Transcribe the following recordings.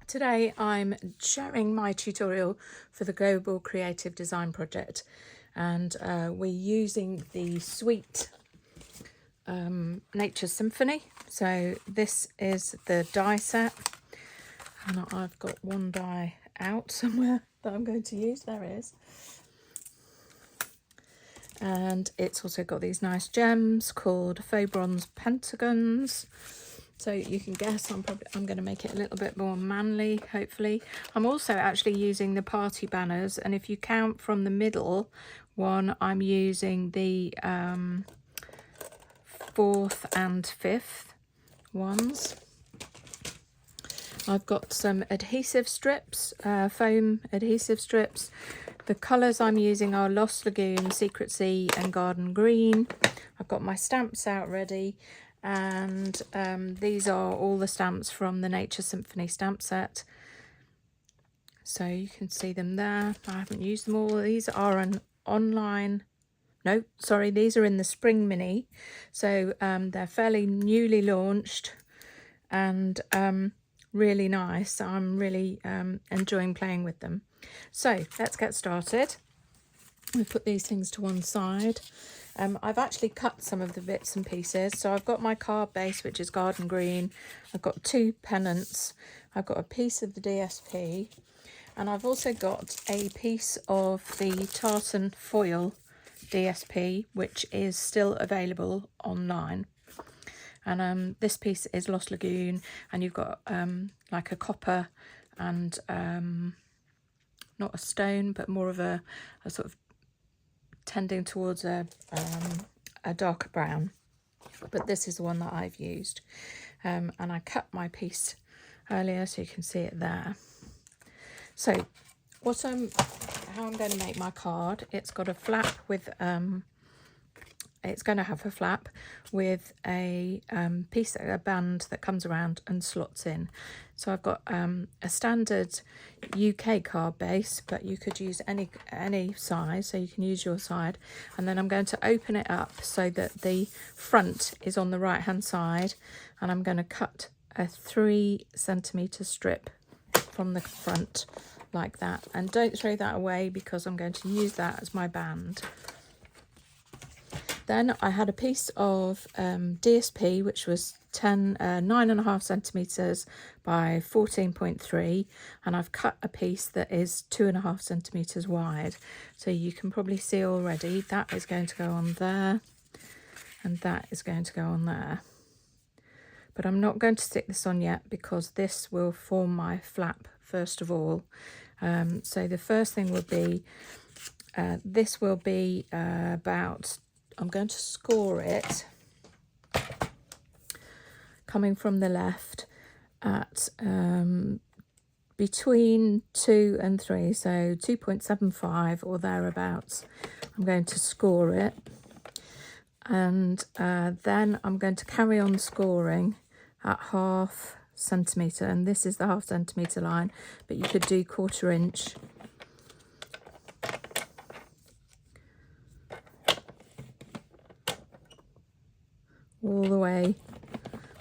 Today I'm sharing my tutorial for the Global Creative Design Project, and we're using the Sweet Nature Symphony. So this is the die set, and I've got one die out somewhere that I'm going to use. There it is. And it's also got these nice gems called faux bronze pentagons. So you can guess I'm going to make it a little bit more manly, hopefully. I'm also actually using the party banners, and if you count from the middle one, I'm using the 4th and 5th ones. I've got some adhesive strips, foam adhesive strips. The colours I'm using are Lost Lagoon, Secret Sea and Garden Green. I've got my stamps out ready, and these are all the stamps from the Nature Symphony stamp set. So you can see them there. I haven't used them all. These are an online... No, sorry, these are in the Spring Mini. So they're fairly newly launched and really nice. I'm really enjoying playing with them. So let's get started. We put these things to one side. I've actually cut some of the bits and pieces. So I've got my card base, which is Garden Green. I've got 2 pennants. I've got a piece of the DSP. And I've also got a piece of the tartan foil DSP, which is still available online. And this piece is Lost Lagoon, and you've got like a copper and not a stone, but more of a sort of tending towards a darker brown. But this is the one that I've used, and I cut my piece earlier so you can see it there. So how I'm going to make my card, it's got a flap with it's going to have a flap with a band that comes around and slots in. So I've got a standard UK card base, but you could use any size, so you can use your side. And then I'm going to open it up so that the front is on the right hand side, and I'm going to cut a 3 centimetre strip from the front like that. And don't throw that away, because I'm going to use that as my band. Then I had a piece of DSP, which was 9.5 centimetres by 14.3, and I've cut a piece that is 2.5 centimetres wide. So you can probably see already that is going to go on there, and that is going to go on there. But I'm not going to stick this on yet, because this will form my flap first of all. So the first thing will be, this will be about... I'm going to score it coming from the left at between 2 and 3, so 2.75 or thereabouts. I'm going to score it, and then I'm going to carry on scoring at 0.5 centimetre, and this is the 0.5 centimetre line, but you could do 1/4 inch. All the way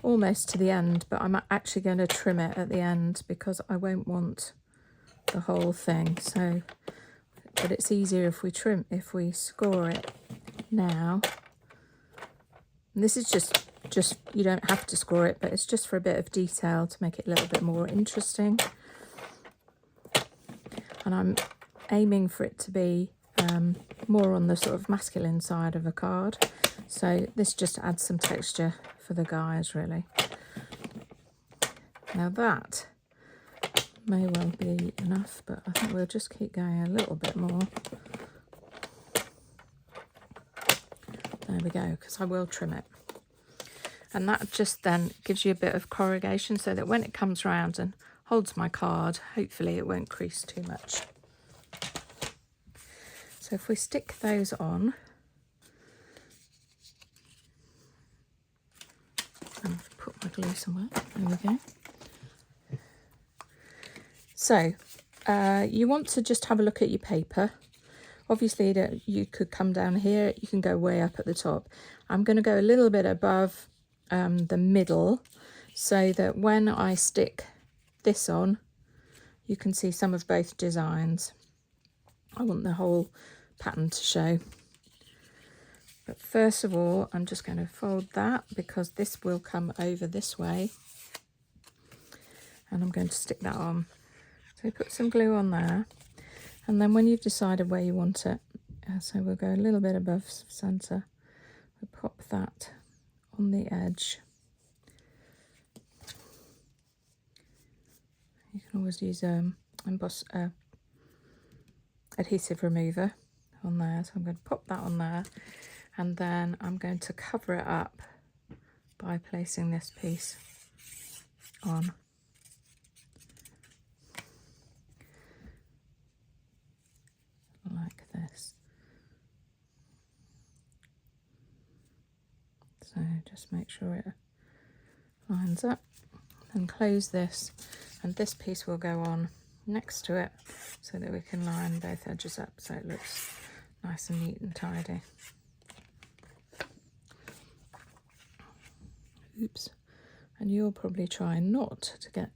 almost to the end, but I'm actually going to trim it at the end because I won't want the whole thing. So, but it's easier if we score it now. And this is just you don't have to score it, but it's just for a bit of detail to make it a little bit more interesting. And I'm aiming for it to be more on the sort of masculine side of a card. So this just adds some texture for the guys, really. Now that may well be enough, but I think we'll just keep going a little bit more. There we go, because I will trim it. And that just then gives you a bit of corrugation, so that when it comes round and holds my card, hopefully it won't crease too much. So if we stick those on, and I've put my glue somewhere, there we go. So you want to just have a look at your paper. Obviously you could come down here, you can go way up at the top. I'm going to go a little bit above the middle, so that when I stick this on, you can see some of both designs. I want the whole pattern to show. But first of all, I'm just going to fold that because this will come over this way. And I'm going to stick that on. So put some glue on there. And then when you've decided where you want it, so we'll go a little bit above centre, we'll pop that on the edge. You can always use adhesive remover on there. So I'm going to pop that on there. And then I'm going to cover it up by placing this piece on. Like this. So just make sure it lines up and close this, and this piece will go on next to it so that we can line both edges up so it looks nice and neat and tidy. Oops. And you'll probably try not to get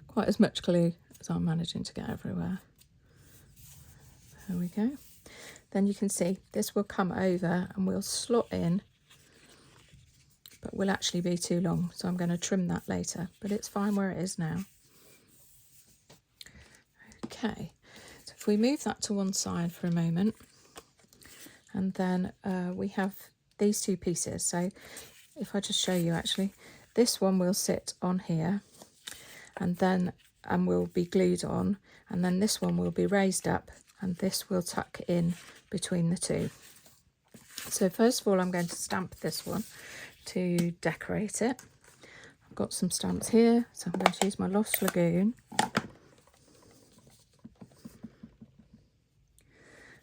quite as much glue as I'm managing to get everywhere. There we go. Then you can see this will come over and we'll slot in, but will actually be too long. So I'm going to trim that later, but it's fine where it is now. Okay, so if we move that to one side for a moment, and then we have these two pieces. So if I just show you, actually, this one will sit on here and will be glued on, and then this one will be raised up, and this will tuck in between the two. So first of all, I'm going to stamp this one to decorate it. I've got some stamps here, so I'm going to use my Lost Lagoon.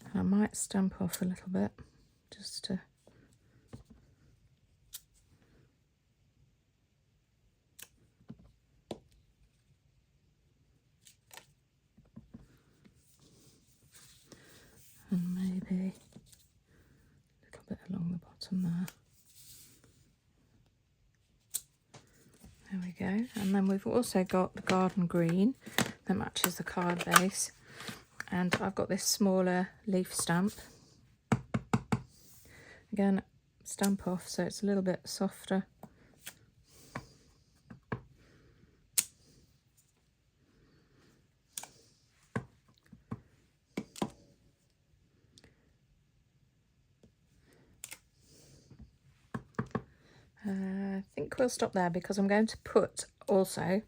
And I might stamp off a little bit, just to... and maybe a little bit along the bottom there. There we go. And then we've also got the garden green that matches the card base. And I've got this smaller leaf stamp. Again, stamp off so it's a little bit softer. I think we'll stop there because I'm going to put also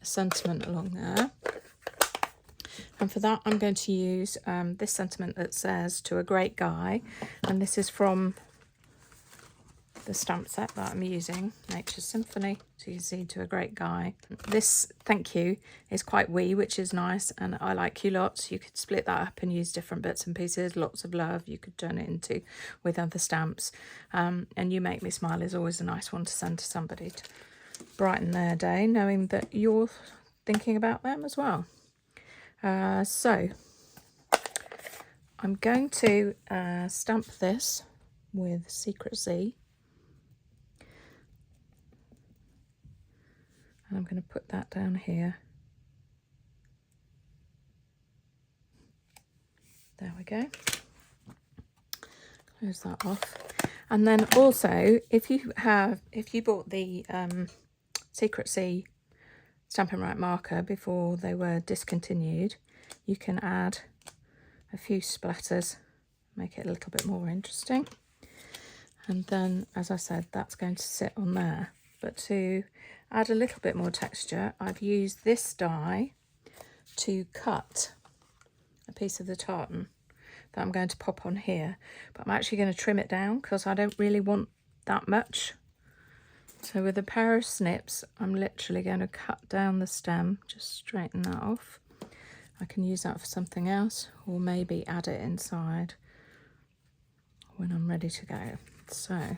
a sentiment along there. And for that, I'm going to use this sentiment that says, "To a great guy." And this is from the stamp set that I'm using, Nature's Symphony. So you see, "To a great guy." This thank you is quite wee, which is nice. And I like you lots. You could split that up and use different bits and pieces. Lots of love you could turn it into with other stamps. And "You make me smile" is always a nice one to send to somebody to brighten their day, knowing that you're thinking about them as well. So I'm going to stamp this with Secrecy. And I'm going to put that down here. There we go. Close that off. And then also, if you bought the Secrecy Stampin' Right marker before they were discontinued, you can add a few splatters, make it a little bit more interesting. And then, as I said, that's going to sit on there. But to add a little bit more texture, I've used this die to cut a piece of the tartan that I'm going to pop on here. But I'm actually going to trim it down because I don't really want that much. So with a pair of snips, I'm literally going to cut down the stem, just straighten that off. I can use that for something else, or maybe add it inside when I'm ready to go. So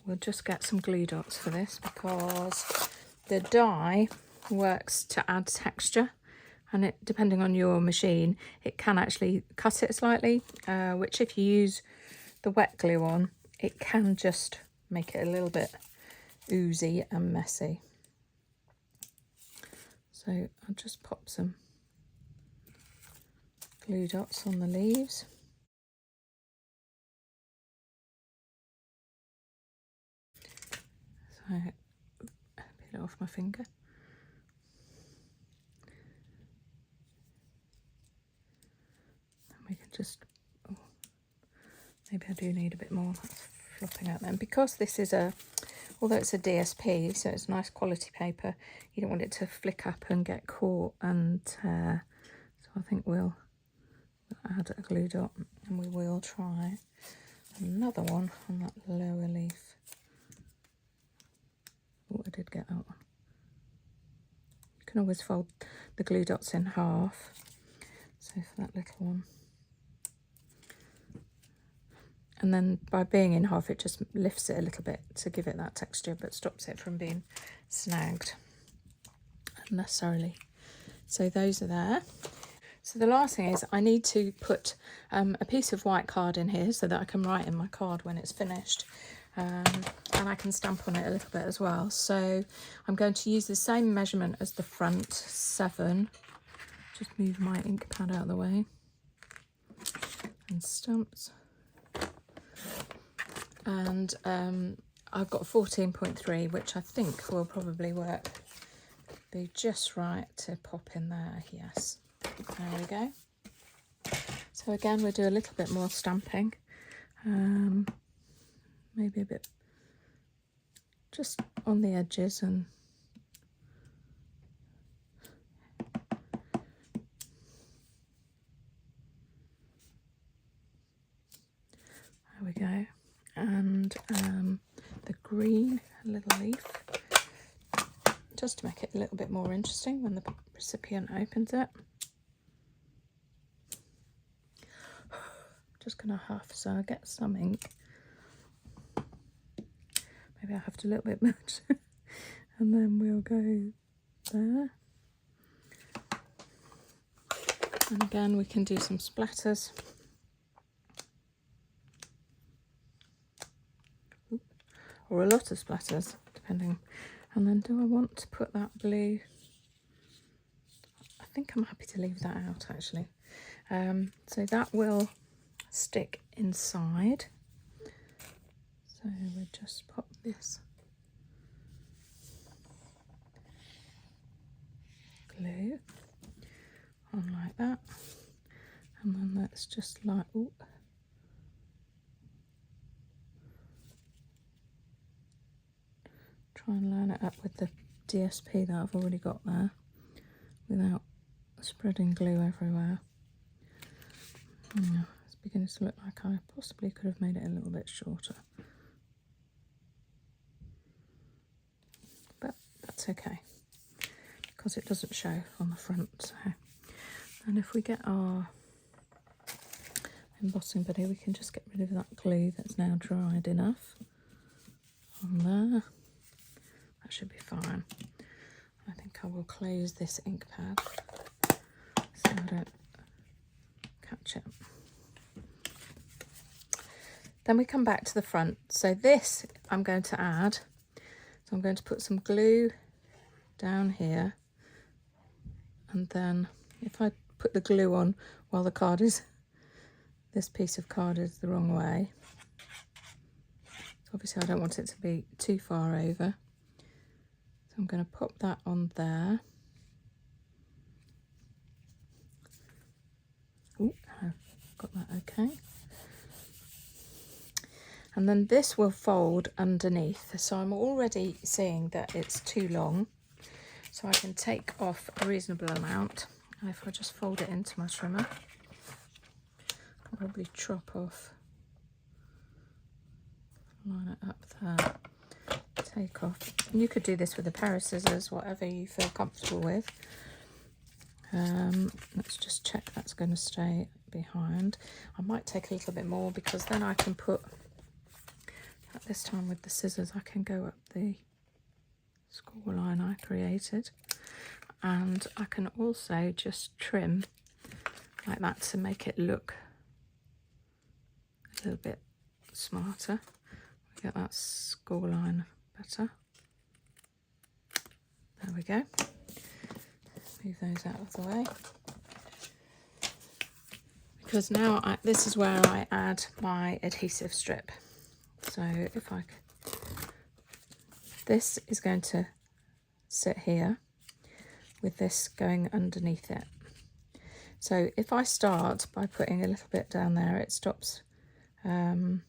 we'll just get some glue dots for this because the die works to add texture, and it, depending on your machine, it can actually cut it slightly, which if you use the wet glue on, it can just make it a little bit oozy and messy. So So I'll just pop some glue dots on the leaves. So peel it off my finger. And we can just, oh, maybe I do need a bit more. That's flopping out then. Because this is although it's a DSP, so it's nice quality paper, you don't want it to flick up and get caught and tear. So I think we'll add a glue dot, and we will try another one on that lower leaf. Oh, I did get that one. You can always fold the glue dots in half. So for that little one. And then by being in half, it just lifts it a little bit to give it that texture, but stops it from being snagged unnecessarily. So those are there. So the last thing is I need to put a piece of white card in here so that I can write in my card when it's finished. And I can stamp on it a little bit as well. So I'm going to use the same measurement as the front, 7. Just move my ink pad out of the way. And stamps. And I've got 14.3, which I think will probably work. Be just right to pop in there, yes. There we go. So again, we'll do a little bit more stamping. Maybe a bit just on the edges and there we go. And the green little leaf, just to make it a little bit more interesting when the recipient opens it. Just gonna huff so I get some ink. Maybe I have to a little bit much. And then we'll go there. And again, we can do some splatters. Or a lot of splatters, depending. And then do I want to put that blue? I think I'm happy to leave that out actually. So that will stick inside. So we'll just pop this glue on like that. And then that's just like, ooh. Try and line it up with the DSP that I've already got there without spreading glue everywhere. Yeah, it's beginning to look like I possibly could have made it a little bit shorter. But that's okay, because it doesn't show on the front. So. And if we get our embossing buddy, we can just get rid of that glue that's now dried enough on there. That should be fine. I think I will close this ink pad so I don't catch it. Then we come back to the front. So this I'm going to add. So I'm going to put some glue down here. And then if I put the glue on while the card is, this piece of card is the wrong way. So obviously I don't want it to be too far over. So I'm going to pop that on there. Oh, I've got that okay. And then this will fold underneath. So I'm already seeing that it's too long. So I can take off a reasonable amount. And if I just fold it into my trimmer, I'll probably chop off, line it up there. Take off. And you could do this with a pair of scissors, whatever you feel comfortable with. Let's just check that's going to stay behind. I might take a little bit more because then I can put, at this time with the scissors, I can go up the score line I created. And I can also just trim like that to make it look a little bit smarter. Get that score line better. There we go. move those out of the way. Because now this is where I add my adhesive strip. So if this is going to sit here with this going underneath it. So if I start by putting a little bit down there, it stops my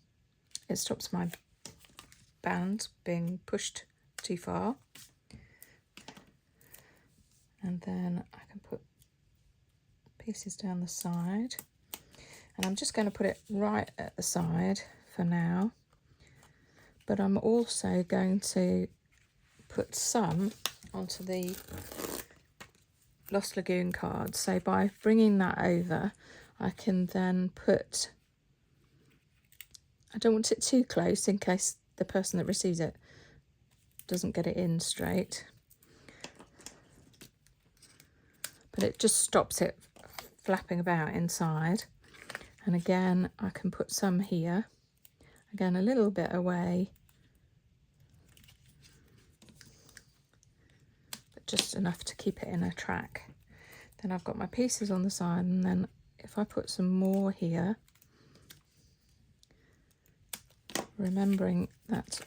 band being pushed too far. And then I can put pieces down the side. And I'm just going to put it right at the side for now. But I'm also going to put some onto the Lost Lagoon card. So by bringing that over, I can then put, I don't want it too close in case the person that receives it doesn't get it in straight. But it just stops it flapping about inside. And again, I can put some here. Again, a little bit away. But just enough to keep it in a track. Then I've got my pieces on the side, and then if I put some more here, remembering that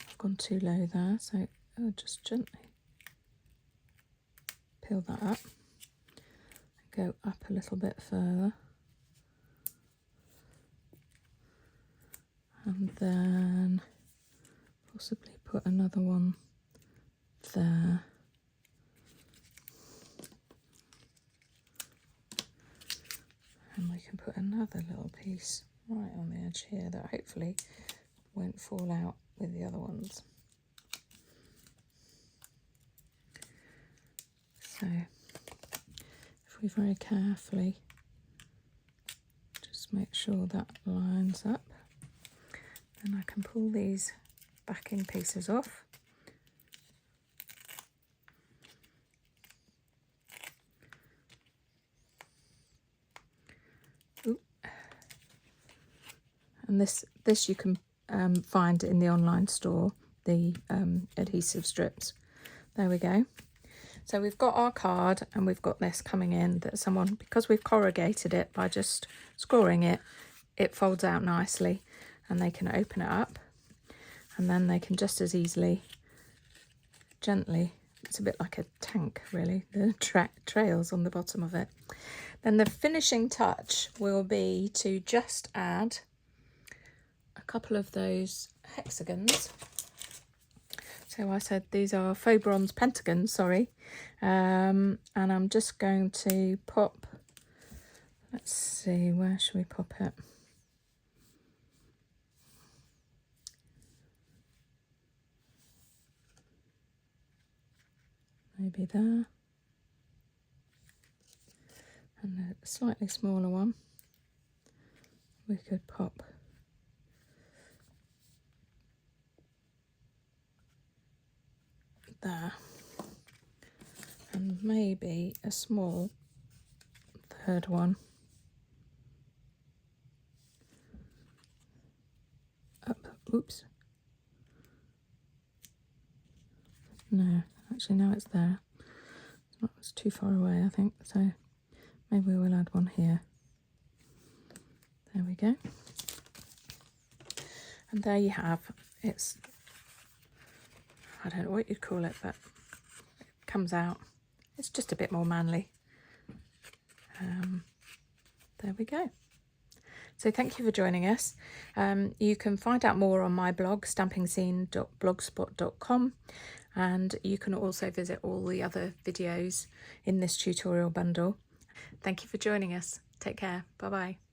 I've gone too low there, so I'll just gently peel that up, go up a little bit further, and then possibly put another one there. And we can put another little piece right on the edge here that hopefully won't fall out with the other ones. So if we very carefully just make sure that lines up, then I can pull these backing pieces off. And this you can find in the online store, the adhesive strips. There we go. So we've got our card and we've got this coming in that someone, because we've corrugated it by just scoring it, it folds out nicely and they can open it up, and then they can just as easily, gently, it's a bit like a tank really, the trails on the bottom of it. Then the finishing touch will be to just add a couple of those hexagons. So I said these are faux bronze pentagons, sorry. And I'm just going to pop, let's see, where should we pop it? Maybe there. And a slightly smaller one we could pop there, and maybe a small third one up. Oops, no, actually now it's there. It's too far away, I think, so maybe we'll add one here. There we go. And there you have, it's, I don't know what you'd call it, but it comes out. It's just a bit more manly. There we go. So thank you for joining us. You can find out more on my blog, stampingscene.blogspot.com, and you can also visit all the other videos in this tutorial bundle. Thank you for joining us. Take care. Bye-bye.